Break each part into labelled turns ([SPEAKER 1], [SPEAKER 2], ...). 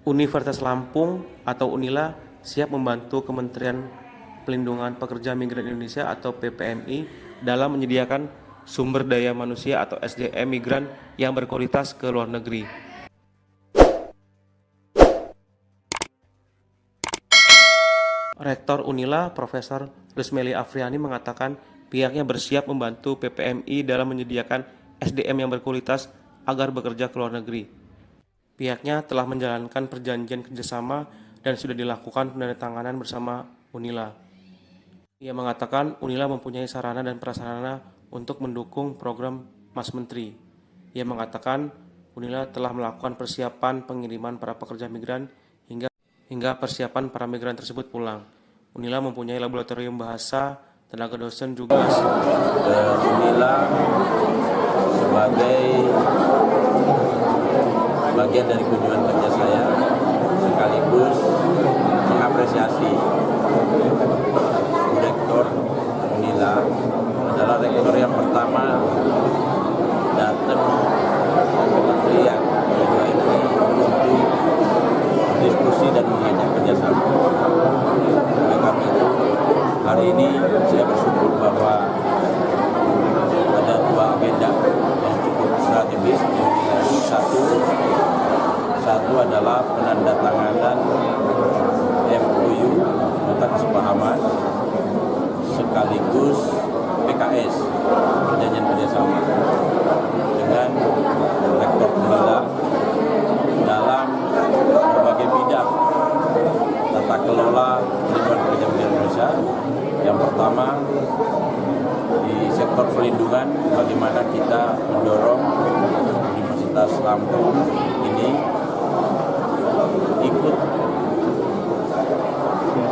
[SPEAKER 1] Universitas Lampung atau Unila siap membantu Kementerian Pelindungan Pekerja Migran Indonesia atau PPMI dalam menyediakan sumber daya manusia atau SDM migran yang berkualitas ke luar negeri. Rektor Unila, Profesor Rusmeli Afriani mengatakan pihaknya bersiap membantu PPMI dalam menyediakan SDM yang berkualitas agar bekerja ke luar negeri. Pihaknya telah menjalankan perjanjian kerjasama dan sudah dilakukan penandatanganan bersama Unila. Ia mengatakan Unila mempunyai sarana dan prasarana untuk mendukung program Mas Menteri. Ia mengatakan Unila telah melakukan persiapan pengiriman para pekerja migran hingga persiapan para migran tersebut pulang. Unila mempunyai laboratorium bahasa, tenaga dosen juga.
[SPEAKER 2] Unila sebagai bagian dari kunjungan kerja saya sekaligus mengapresiasi Rektor Unila adalah rektor yang pertama datang ke Kementerian kedua ini untuk diskusi dan mengajak kerjasama. Oleh karena itu, hari ini saya bersyukur bahwa ada dua agenda yang cukup strategis. Satu adalah penandatanganan MOU nota kesepahaman sekaligus PKS perjanjian kerjasama dengan Rektor Unila dalam berbagai bidang tata kelola perlindungan pekerja migran Indonesia. Yang pertama di sektor perlindungan, bagaimana kita mendorong Universitas Lampung ini ikut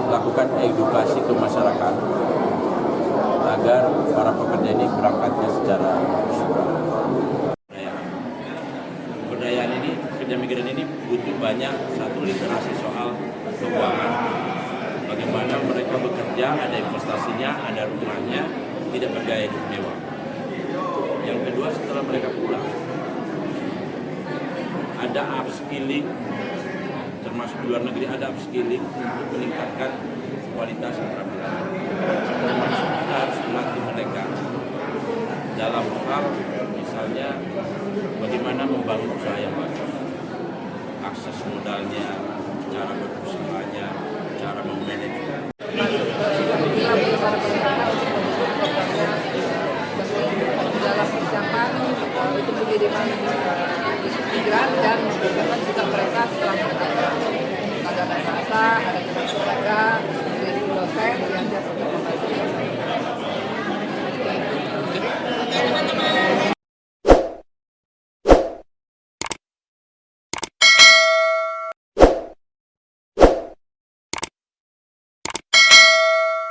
[SPEAKER 2] lakukan edukasi ke masyarakat agar para pekerja ini berangkatnya secara kebudayaan ini, pekerja migran ini butuh banyak satu literasi soal keuangan, bagaimana mereka bekerja, ada investasinya, ada rumahnya, tidak bergaya hidup mewah. Yang kedua, setelah mereka pulang ada upskilling, termasuk di luar negeri ada upskilling untuk meningkatkan kualitas keterampilan. Termasuk kita harus melatih mereka dalam hal misalnya bagaimana membangun usaha yang bagus, akses modalnya, cara berusahanya, cara memanage.
[SPEAKER 3] Dalam persiapan untuk pengiriman migran dan bagaimana juga mereka setelah mereka ada bahasa, ada